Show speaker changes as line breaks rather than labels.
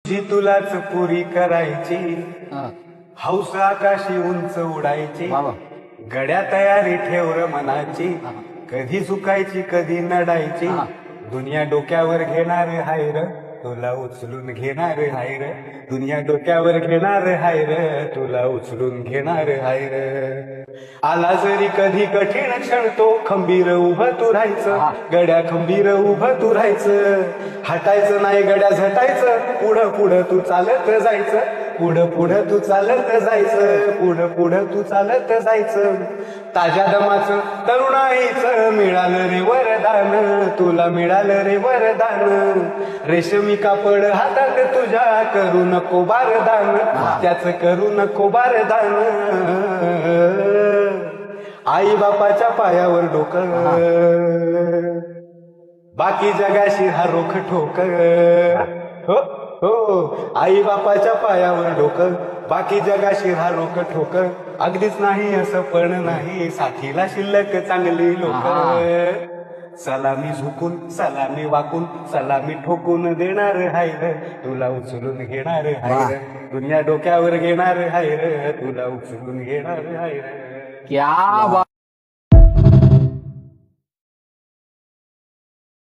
जी तुलाच पुरी करायची, हौस आकाशी उंच उडायची, गड्या तयारी ठेवर मनाची, कधी झुकायची कधी नडायची, दुनिया डोक्यावर घेणार हाय र, तुला उचलून घेणार हाय र, दुनिया डोक्यावर घेणार हाय र, तुला उचलून घेणार हाय र. आला जरी कधी कठीण क्षण तो खंबीर उभं तू राहायचं, गड्या खंबीर उभं तू राहायचं, हटायचं नाही गड्या झटायचं, पुढं पुढं तू चालत जायचं, पुढं पुढं तू चालत जायचं, पुढं पुढं तू चालत जायचं. ताज्या दमाचं तरुणाईचं मिळालं रे वरदान, तुला मिळालं रे वरदान, रेशमी कापड हातात तुझ्या करू नको बारदान, त्याचं करू नको बारदान. आई बापाच्या पायावर डोकं, बाकी जगाशी हा रोख ठोक. हो हो, आई बापाच्या पायावर डोकं, बाकी जगाशी हा रोख ठोक. अगदीच नाही असं पण नाही, साथीला शिल्लक चांगली लोक. सलामी झुकून सलामी वाकून सलामी ठोकून देणार हाय र, तुला उचलून घेणार हाय र, दुनिया डोक्यावर घेणार हाय र, तुला उचलून घेणार हाय र.
क्या